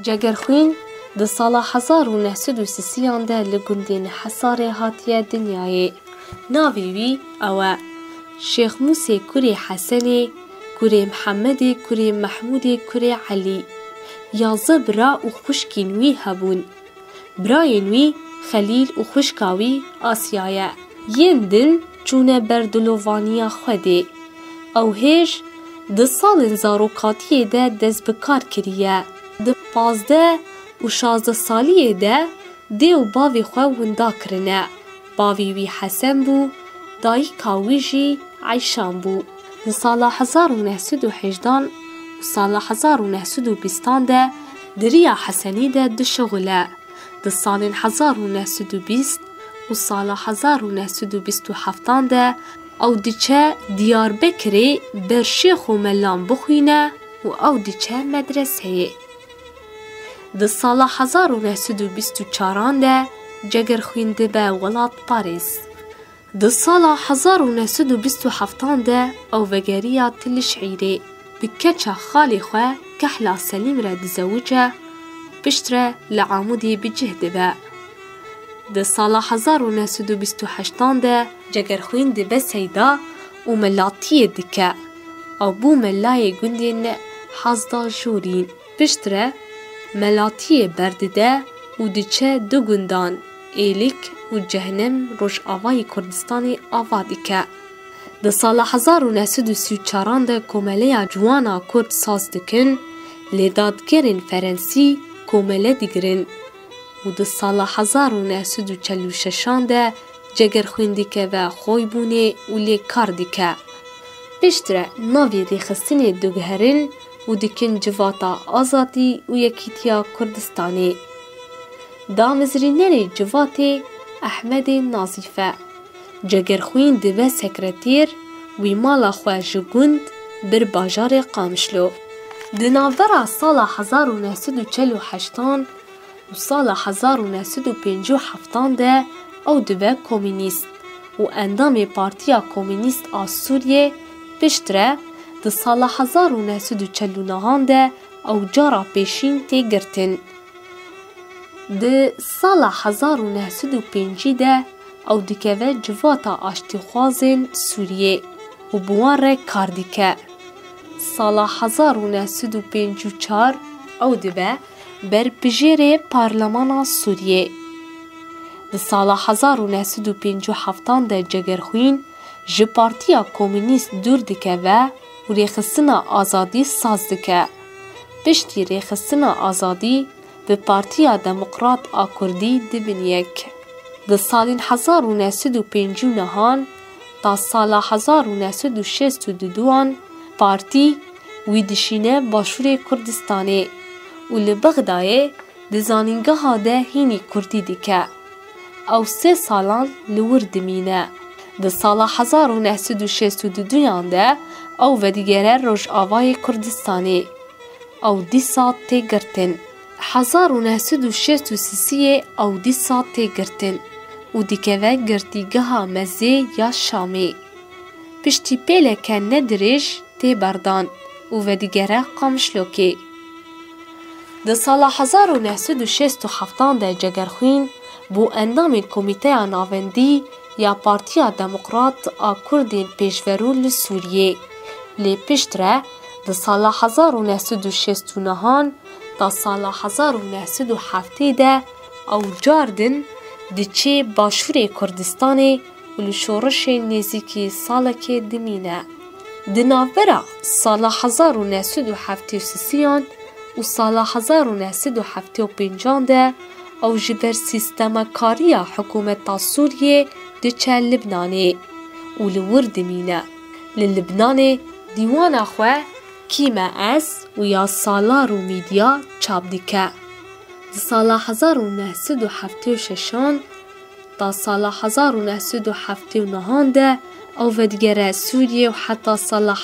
Cegerxwîn di sala 1930 de li gundên Hesarê hatiye dinyayê. Navê wî ew e Şêx Musê Kurê Hesenê, Kurê Mihemedê, Kurê Mehmûdê, Kurê Elî. 11 bira û xwişkên wî hebûn. Birayên wî Xelîl û xwişka wî Asya ye. Yên din çûne ber dilovaniya Xwedê. Ew hêj di salên zarokatiyê de dest bi kar kiriye. Di 15 û 16 saliyê de dê û bavê xwe winda kirine. Bavê wî Hesen bû, dayîka wî jî Eyşan bû. Di sala 1918 û sala 1920 de diriya Hesenî de dişuxile. Di salên 1920 û sala 1927 de ew diçe Diyarbekirê ber şêx û melan bixwîne û ew diçe medreseyê. Di sala 1924 de Cegerxwîn dibe welat Parîs. Di sala 1927 de ew vegeriya Tilişehîrê. Bi keça xalê xwe Kehla Selîm re dizewuce, pişt re li Amûdê bi cih dibe. Di sala 1928 de Cegerxwîn dibe seyda û melatiyê dike. Ew bû melayê gundên Hezda Jûrîn. Pişt re melatiyê berdide û diçe du gundan Êlik û Cehennem Rojavayê Kurdistanê ava dike. Di sala 1934 de komeleya ciwana Kurd saz dikin, lêdadgerên Ferensî komele digirin û di sala 1946 de Cegerxwîn dikeve xwîbûnê û lê kar dike. Pişt re navê rêxistinê diguherin û dikin civata azadî û yekîtiya Kurdistanê. Damezrînerê civatê Ehmedê Nazîfe. Cegerxwîn dibe sekretêr wî mala xwe ji gund bir bajarê Qamişlo. Di navbera sala 1948 û sala 1957 de ew dibe komünîst û endamê Partiya Komünîst a Sûriyê. Pişt re di sala 1949 de ew cara pêşîn tê girtin. Di sala 1905 de ew dikeve civata aştîxwazên Sûriyê û bi wan re kar dike. Sala 1954 ew dibe berpijêrê Parlemana Sûriyê. Di sala 1957 de Cegerxwîn ji Partiya Komünîst dûr dikeve û rêxistina azadî saz dike. Piştî rêxistina azadî bi Partiya Demokrat a Kurdî dibin yek. Di salên 1959 ta sala 1962 partî wî dişîne Başûrê Kurdistanê û li Bexdayê di zanîngeha de hînî Kurdî dike. Ew 3 salan li wir dimîne. Di sala 1962 de ew vedigere Rojavayê Kurdistanê. Ew dîsa tê girtin. 1963 ew dîsa tê girtin û dikeve girtîgeha Mezê ya Şamê. Piştî pêleke nedirêj tê berdan û vedigere Qamişlokê. Di sala 1967 de Cegerxwîn bû endamên Komîteya Navendî ya Partiya Demokrat a Kurdên Pêşverû li Sûriyê. Lê pişt re di sala 1969 ta sala 1970 de ew cardin diçe Başûrê Kurdistanê û li şoreşê nêzîkî salekê dimîne. Di navbera sala 1973 û sala 1975 de ew ji ber sîstemekariya hikûmeta Sûriyê diçe Libnanê û li wir dimîne. Li Libnanê dîwana xwe Kîme Ez û ya Salar û Mîdya çap dike. Di sala 1976 ta sala 1979 de ew vedigere Sûriyê û heta sala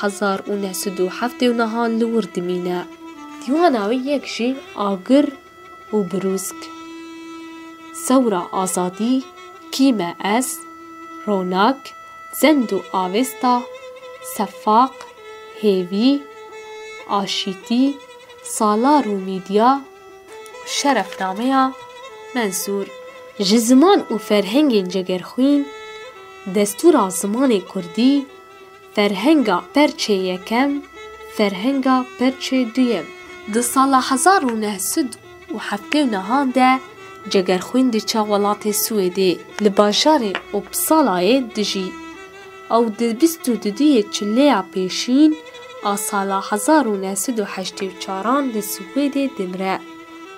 1979 li wir dimîne. Dîwana wî yek jî agir û birûzg. Sewra Azadî, Kîme Ez, Ronak, Zend û Avesta, Sefaq, Hêvî, Aşîtî, Salar û Mîdya, شرفنامه منصور ji ziman û ferhengên cegerxwîn, destûra zimanê Kurdî, ferhenga perçê yekem, ferhenga perçê duyem. Di sala 1979 de cegerxwîn diçe welatê Swêdê li bajarê Uppsalayê dijî. Ew di 22 çilêya pêşîn a sala 1984 di Swêdê dimre.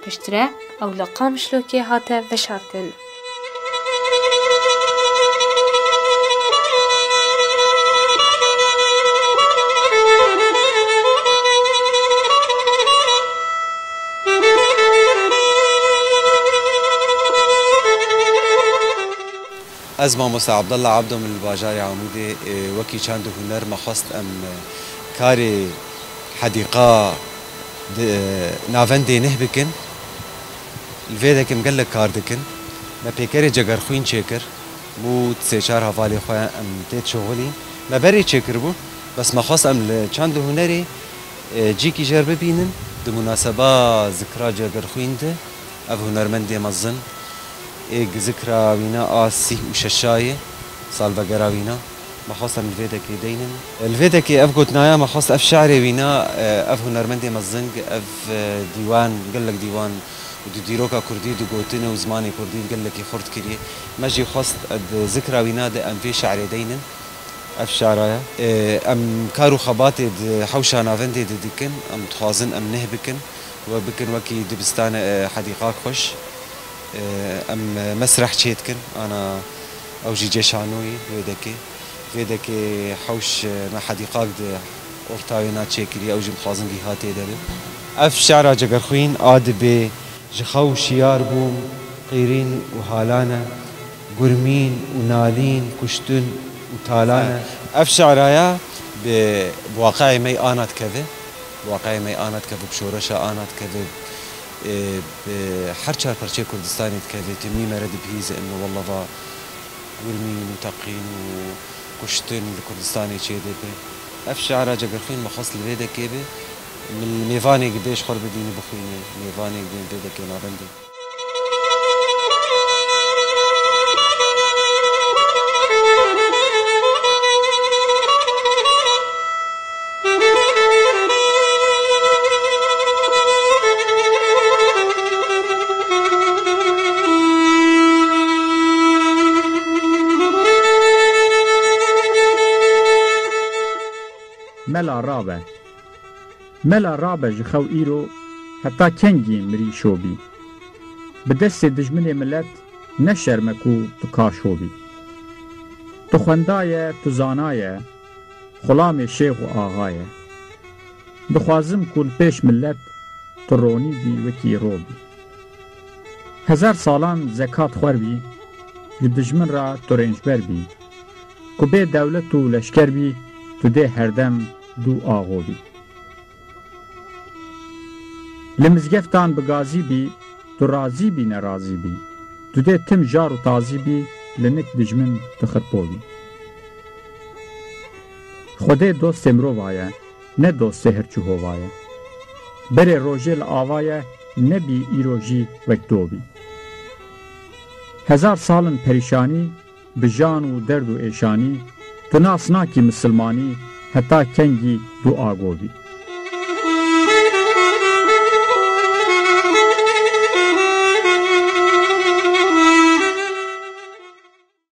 Piştre ew li Qamişlokê hate veşartin. از مامۆستا عەبدەڵڵا عەبدۆ من li bajarê Amûdê wekî çand û huner me xwast em karê hedîqa navendê neh bikin. Li vê de em gelek kar dikin. Me pêkerê cegerxwîn çêkir. Bû 3-4 hevalê xwe em tê şoxilî. Me berê çêkirbû. Bes me xwast em li çand û hunerê cîkî jêr bibînin. Di münaseba zikra cegerxwîn de ev hunermendê mezin ذكرى وينا آسي وششاية صالبقرا وينا ما خاصة من الفيدكي دينن الفيدكي أف قوتنايا ما خاصة أف شعري وينا أف هنرمندي مزنج أف ديوان قال لك ديوان ودي ديروكا كردي دي قوتنا وزماني كردي قال لك خرط كريه ماجي خاصة ذكرى وينا ده أم في شعري دينن أف شعرايا أم كارو خباتي حوشا نافندي ديكن أم تخازن أم نهبكن وبكن وكي دبستان حديقات خوش ام مسرح تشيتكن انا اوجي جيشانوي ويدكي حوش ما حديقاك دي اورتاينا تشيكري اوجي مخازن دي هاتي دبي اف شعرا جگرخوين ادبي جخو شيار بوم قيرين وهالانا قرمين ونالين كشتن وتالانا اف شعرايا بواقعي مي انات كذا بواقعي مي انات كذا بشورشا انات كذا بحرشار برشي كردستاني تكذي تمي مرد بهيزة انه والله ضا ورمين وتقين وكشتن الكردستاني تشيدي بي اف شعرا جگرخوين مخص لبيدا كيبي من ميفاني قديش خرب ديني بخويني ميفاني قدين بيدا كينا بندي ملا رابه جخو ایرو حتی کنگی مری شوبی به دست دجمن ملت نشرمکو تو کاشوبی تو خوندایه تو زانایه خلام شیخ و آغایه دخوازم کل پیش ملت تو رونی بی وکی روبی 1000 سالان زکات خور بی دجمن را تو رنجبر بی کو به دولت و لشکر بی تو ده هردم دو آغوبی لمزگفتان بگازی بی تو رازی بی نرازی بی تو ده تم جار و تازی بی لنک دجمن تخرپوبی خوده دوست امرو وایه نه دوست هرچو هو وایه بره روژه لآوایه نه بی ایروژی وکتوبی 1000 سالن پریشانی بجان و درد و ایشانی تو ناس ناکی مسلمانی حتی کنگی دو آگوبی